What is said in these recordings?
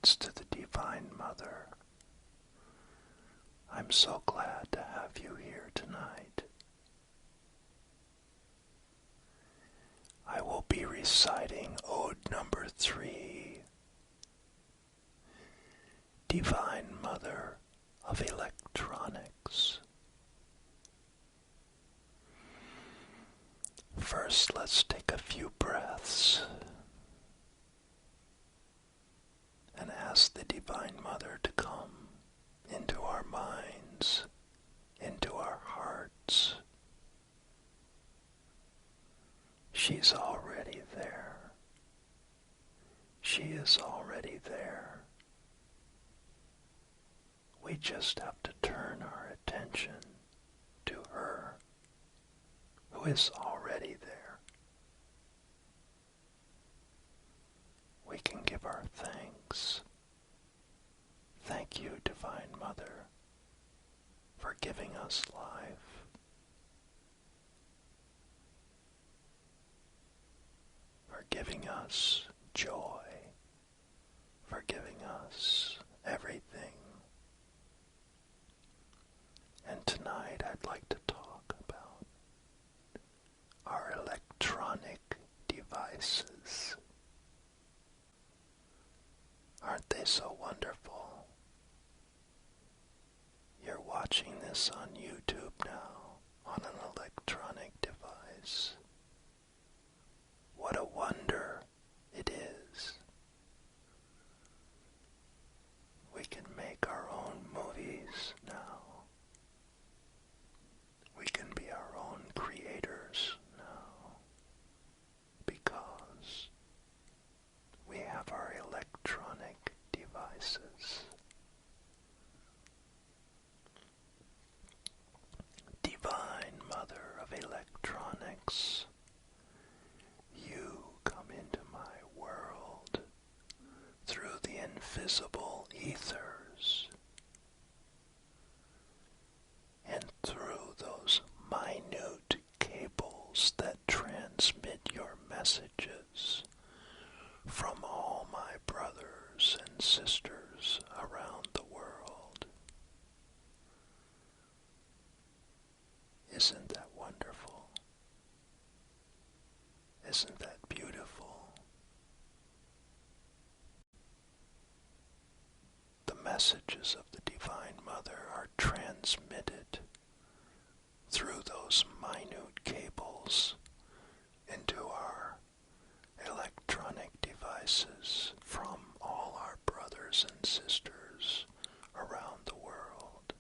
regards to the Divine Mother. I'm so glad to have you here tonight. I will be reciting Ode number 3, Divine Mother of Electronics. First, let's take a few breaths and ask the Divine Mother to come into our minds, into our hearts. She's already there. She is already there. We just have to turn our attention to her, who is already there. We can give our thanks. Thank you, Divine Mother, for giving us life. For giving us joy. For giving us everything. And tonight I'd like to talk about our electronic devices. Aren't they so wonderful? You're watching this on YouTube now, on an electronic device. What a wonder it is. We can make our own movies now. We can be our own creators now, because we have our electronic devices. Divine Mother of Electronics, you come into my world through the invisible ethers and through those minute cables that transmit your messages from all my brothers and sisters around the world. Isn't that wonderful? Isn't that beautiful? The messages of the Divine Mother are transmitted through those minute cables into our electronic devices from all our brothers and sisters around the world.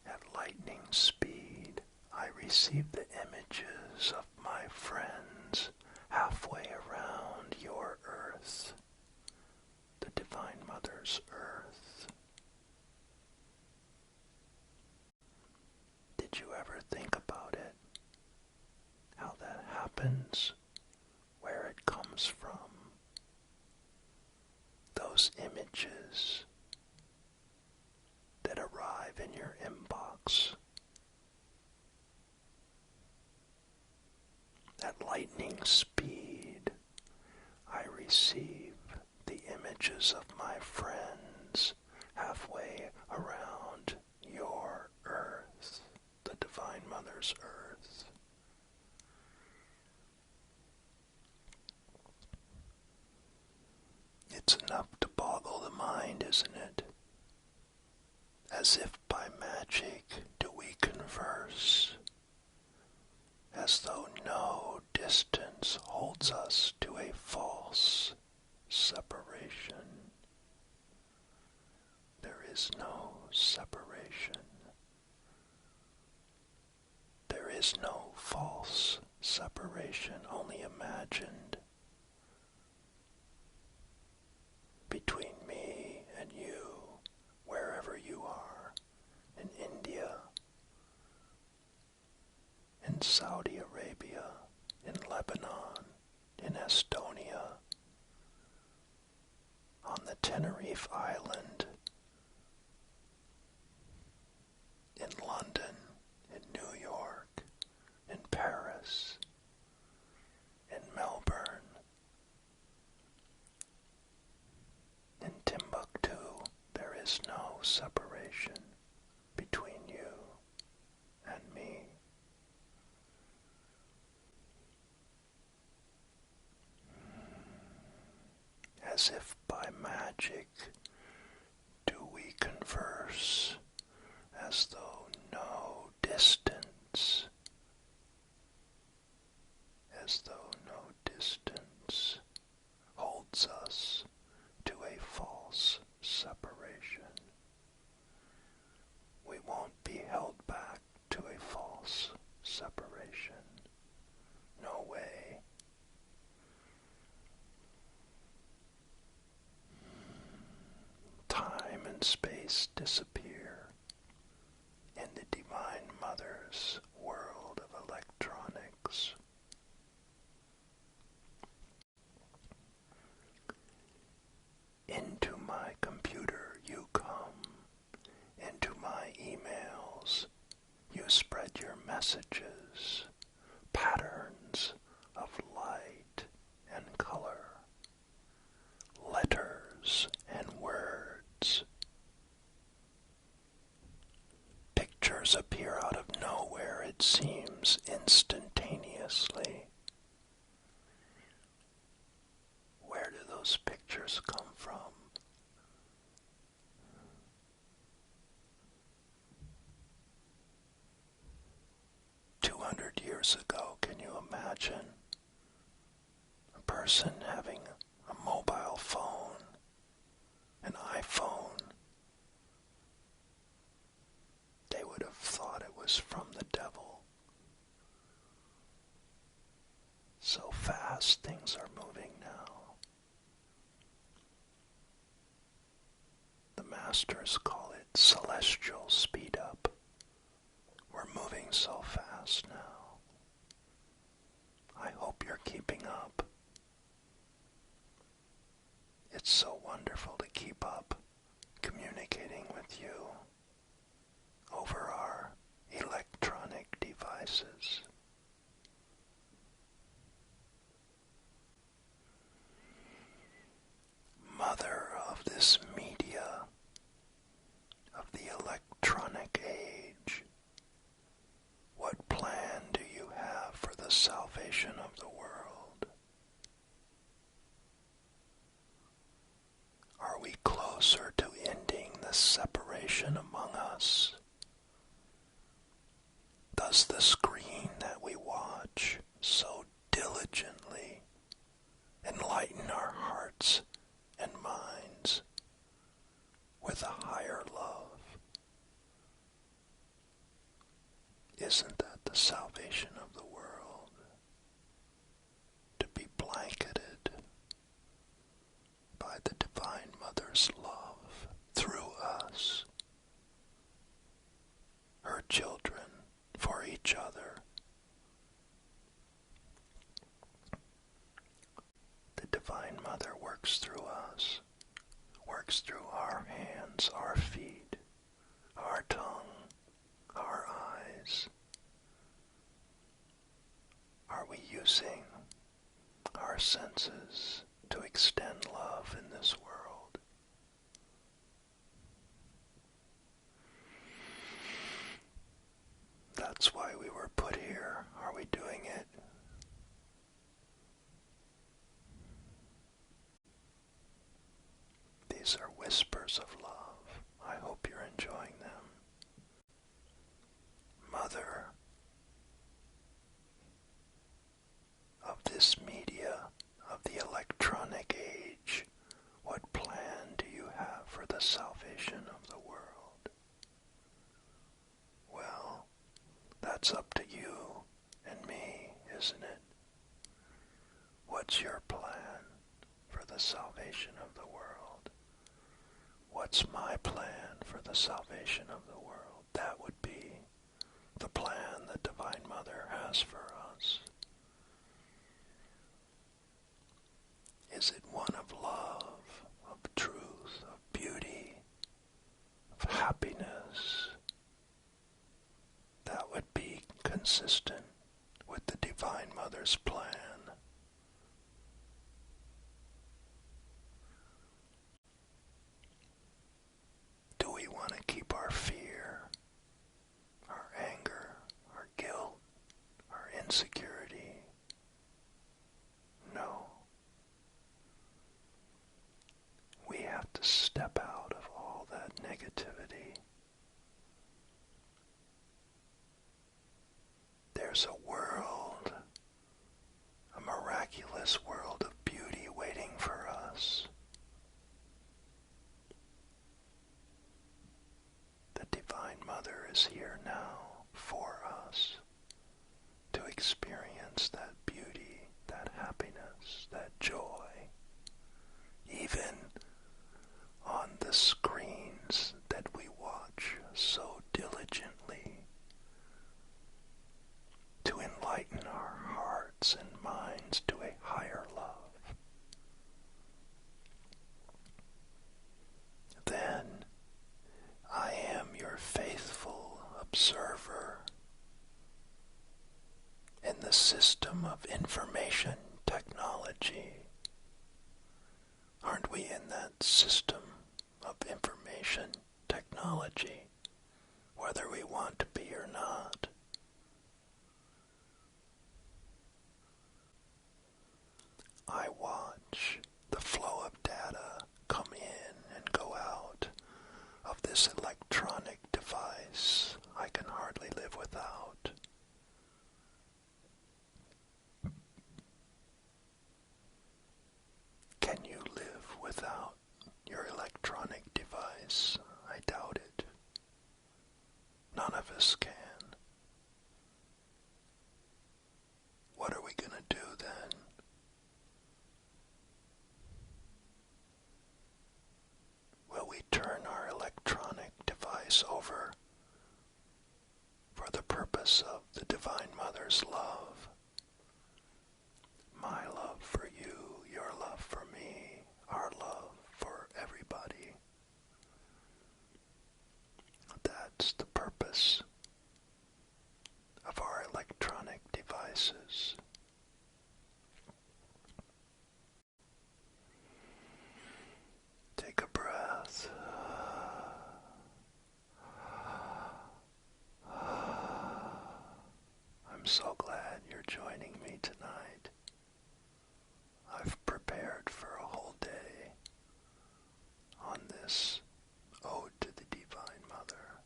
At lightning speed, I receive the images of my friends halfway around your earth, the Divine Mother's earth. Did you ever think about it? How that happens? Where it comes from? Those images that arrive in your inbox at lightning speed, I receive the images of my friends halfway around your earth, the Divine Mother's earth. It's enough to boggle the mind, isn't it? As if by magic do we converse, as though no distance holds us to a false separation. There is no separation. There is no false separation, only imagined, between me and you, wherever you are, in India, in Saudi Arabia, in Lebanon, in Estonia, on the Tenerife Island, in London, in New York, in Paris, in Melbourne, separation between you and me. As if by magic do we converse, as though no distance, holds us to a false separation. We won't be held back to a false separation. No way. Time and space disappear in the Divine Mother's world of electronics. Into my computer you come, into my emails you spread your messages, patterns of light and color, letters and words. Pictures appear out of nowhere, it seems, instantaneously. Where do those pictures come from? Years ago, can you imagine a person having a mobile phone, an iPhone? They would have thought it was from the devil. So fast things are moving now. The masters call it celestial speed up. We're moving so fast now. I hope you're keeping up. It's so wonderful to keep up communicating with you over our electronic devices. Mother of this media, of the electronic age, what plan do you have for the salvation of the world? Are we closer to ending the separation among us? Does the screen that we watch so diligently enlighten our hearts and minds with a higher love? Isn't that the salvation of the world? To be blanketed by the Divine Mother's love through us, her children, for each other. The Divine Mother works through us, works through our hands, our feet, our tongue, our eyes. Are we using our senses to extend love in this world? That's why we were put here. Are we doing it? These are whispers of love. I hope you're enjoying them. Mother of this media, of the electronic age, what plan do you have for the salvation of the world? Well, that's up to you and me, isn't it? What's your plan for the salvation of the world? What's my plan for the salvation of the world? That would be the plan the Divine Mother has for us. Is it one of love, of truth, of beauty, of happiness? That would be consistent with the Divine Mother's plan. Do we have to step out of all that negativity. There's a world, a miraculous world of beauty waiting for us. The Divine Mother is here now for us to experience that beauty, that happiness, that joy, even on the screens that we watch so diligently to enlighten our hearts and minds to a higher love. Then I am your faithful observer in the system of information technology. Aren't we in that system of information technology, whether we want to be or not? I watch the flow of data come in and go out of this electronic device I can hardly live without. Can you live without your electronic device? I doubt it. None of us can. What are we going to do then? Will we turn our electronic device over for the purpose of the Divine Mother's love? My love for you, your love for me, our love for everybody. That's the purpose of our electronic devices. Take a breath. I'm so glad you're joining me tonight. I've prepared for a whole day on this Ode to the Divine Mother.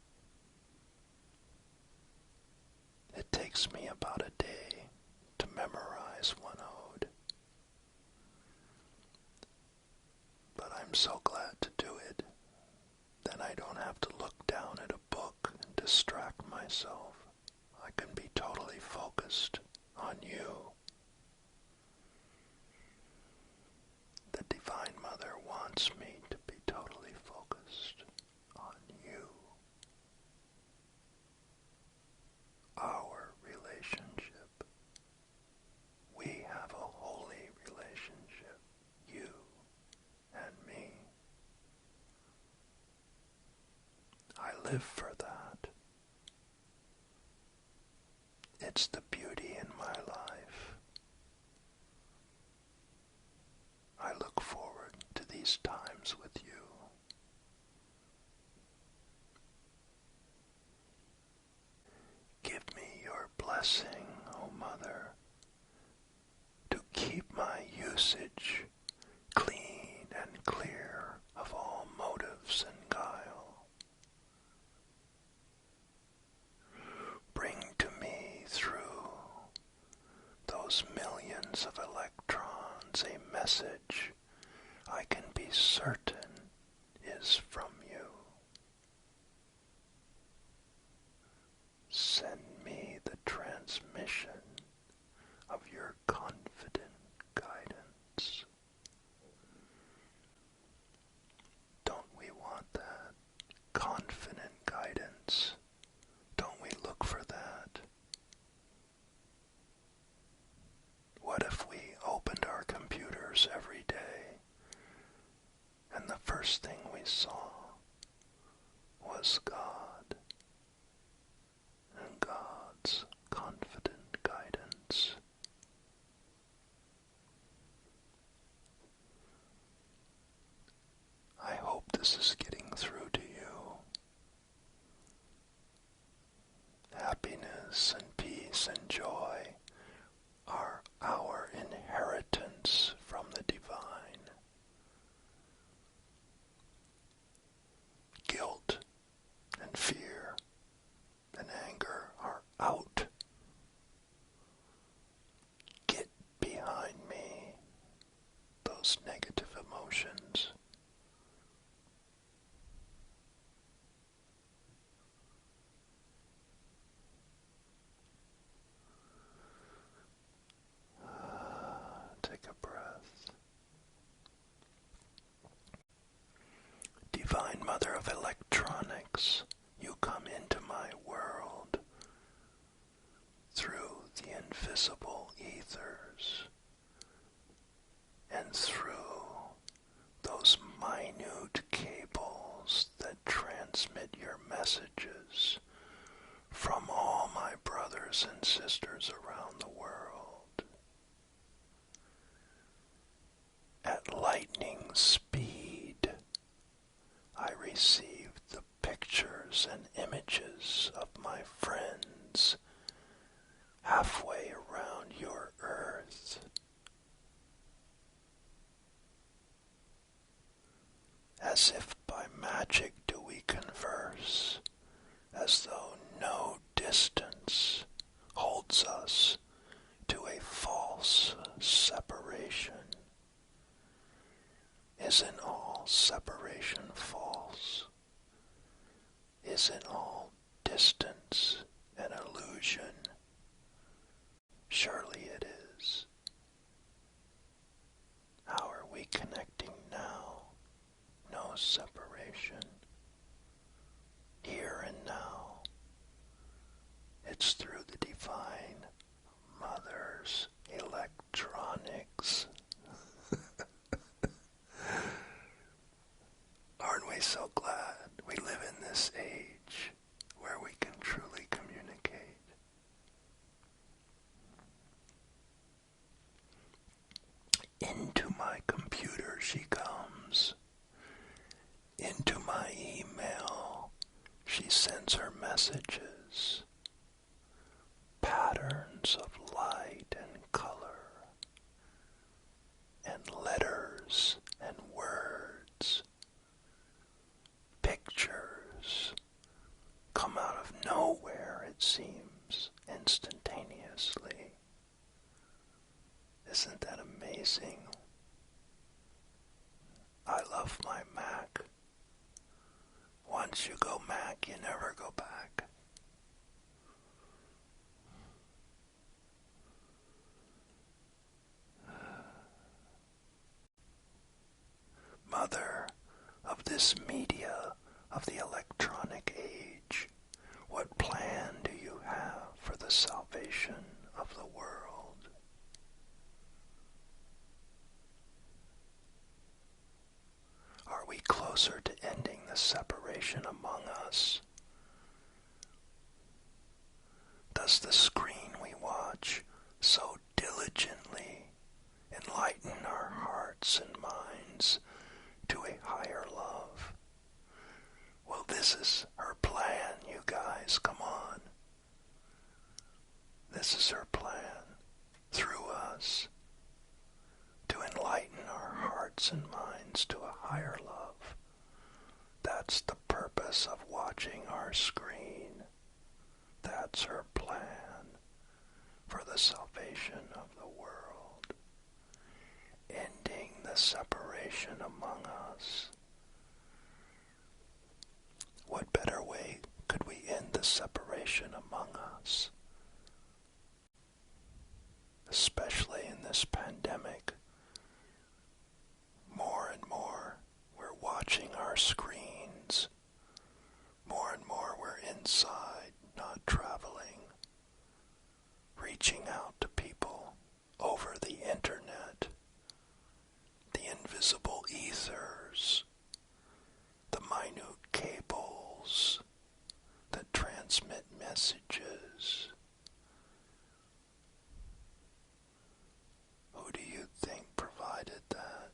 It takes me about a day to memorize one ode, but I'm so glad to do it. Then I don't have to look down at a book and distract myself. I can be totally focused on you. The Divine Mother wants me to be totally focused on you. Our relationship. We have a holy relationship, you and me. I live for that. It's the beauty in my life. I look forward to these times with you. Give me your blessing, O Mother, to keep my usage clean and clear of all motives and guile. Bring to me through those millions of electrons a message I can be certain is from you. Send me the transmission of your confident guidance. Don't we want that? Confident guidance. Don't we look for that? What if we opened our computers every day and the first thing we saw was God and God's confident guidance? I hope this is getting through to you. Happiness and peace and joy are our inheritance from the divine. Take a breath. Divine Mother of Electronics, you come into my world through the invisible ethers and through those minute cables that transmit your messages from all my brothers and sisters around the world. At lightning speed, I receive the pictures and images of my friends halfway around your earth. As if by magic do we converse, as though no distance holds us to a false separation. Isn't all separation false? Isn't all distance an illusion? Surely it is. How are we connecting now? No separation. Here and now. It's through the Divine Mother's electronics. Aren't we so glad we live in this age where we can truly communicate? Into my computer she comes. Into my email she sends her messages. Patterns of light and color, and letters and words. Pictures come out of nowhere, it seems, instantaneously. Isn't that amazing? I love my Mac. Once you go Mac, you never go back. Mother of this media of the electronic age, what plan do you have for the salvation of the world? Are we closer to ending the separation among us? Does the screen we watch so diligently enlighten our hearts and minds to a higher love? Well, this is her plan, you guys, come on. This is her plan, through us, to enlighten our hearts and minds to a higher love. That's the purpose of watching our screen. That's her plan for the salvation of the world, ending the separation among us. What better way could we end the separation among us? Especially in this pandemic, more and more we're watching our screens. More and more we're inside, not traveling, reaching out to people over the internet, the invisible ethers, the minute cables that transmit messages. Who do you think provided that?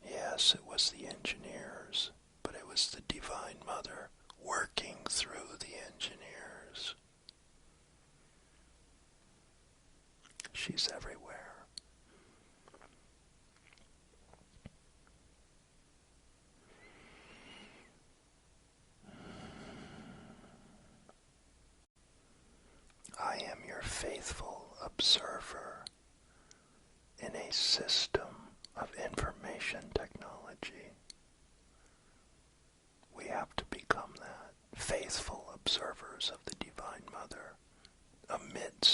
Yes, it was the engineers, but it was the Divine Mother working through the engineers. She's everywhere. I am your faithful observer in a system of information technology. We have to become that, faithful observers of the Divine Mother amidst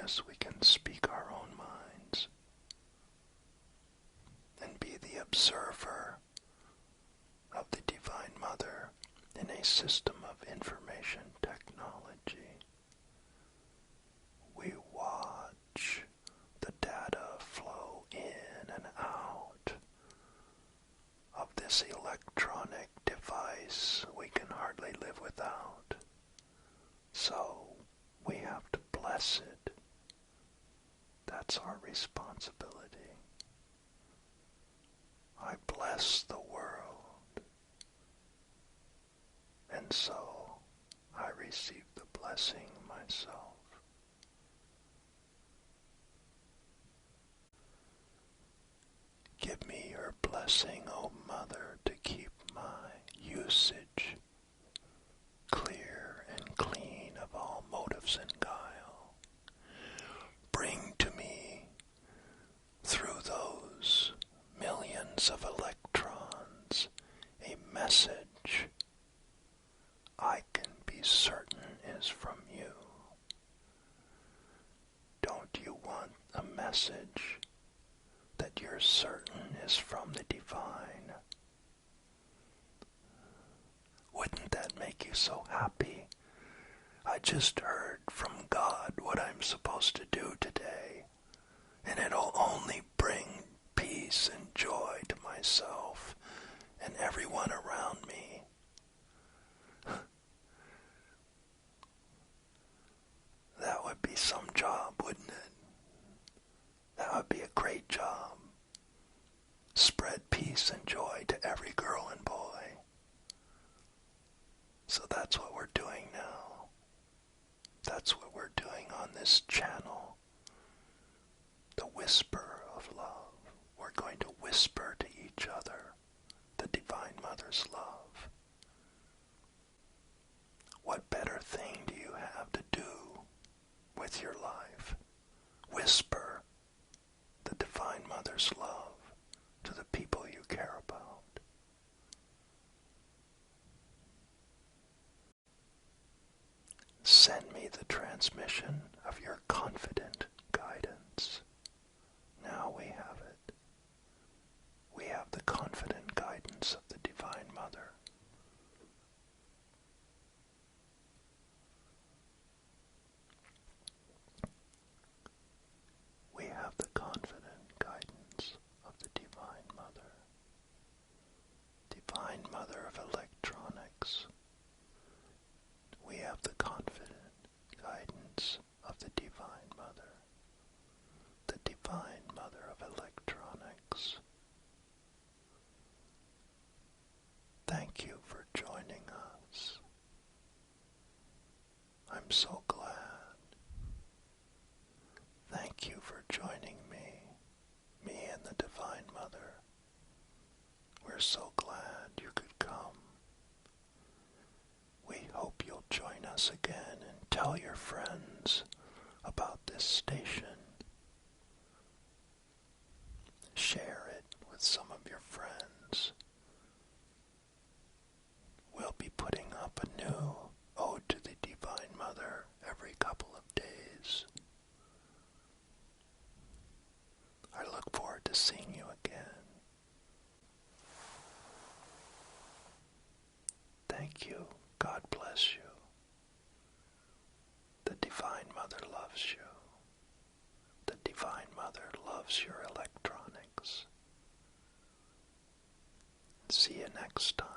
as we can speak our own minds and be the observer of the Divine Mother in a system of information technology. We watch the data flow in and out of this electronic device we can hardly live without. So we have to bless it. That's our responsibility. I bless the world, and so I receive the blessing myself. Give me your blessing, O Mother, to keep my usage clear and clean of all motives and guile. Bring to me, through those millions of electrons, a message I can be certain is from you. Don't you want a message that you're certain is from the divine? Wouldn't that make you so happy? I just heard from God what I'm supposed to do today, and it'll only bring peace and joy to myself and everyone around me. That would be some job, wouldn't it? That would be a great job. Spread peace and joy to every girl and boy. So that's what we're doing now. That's what we're doing on this channel. The whisper of love. We're going to whisper to each other the Divine Mother's love. What better thing do you have to do with your life? Whisper the Divine Mother's love to the people you care about. Send me the transmission of your confident guidance. Now we have it. We have the confident guidance of the Divine Mother. We have the confident guidance of the Divine Mother. Divine Mother of electronics. We have the confident guidance of the Divine Mother. The Divine Mother of electronics. Thank you for joining us. I'm so glad. Thank you for joining me and the Divine Mother. We're so glad you could come. We hope you'll join us again and tell your friends about this station. Share it with some of your friends. We'll be putting up a new Ode to the Divine Mother every couple of days. I look forward to seeing you again. Thank you. God bless you. The Divine Mother loves you. The Divine Mother loves your electronics. See you next time.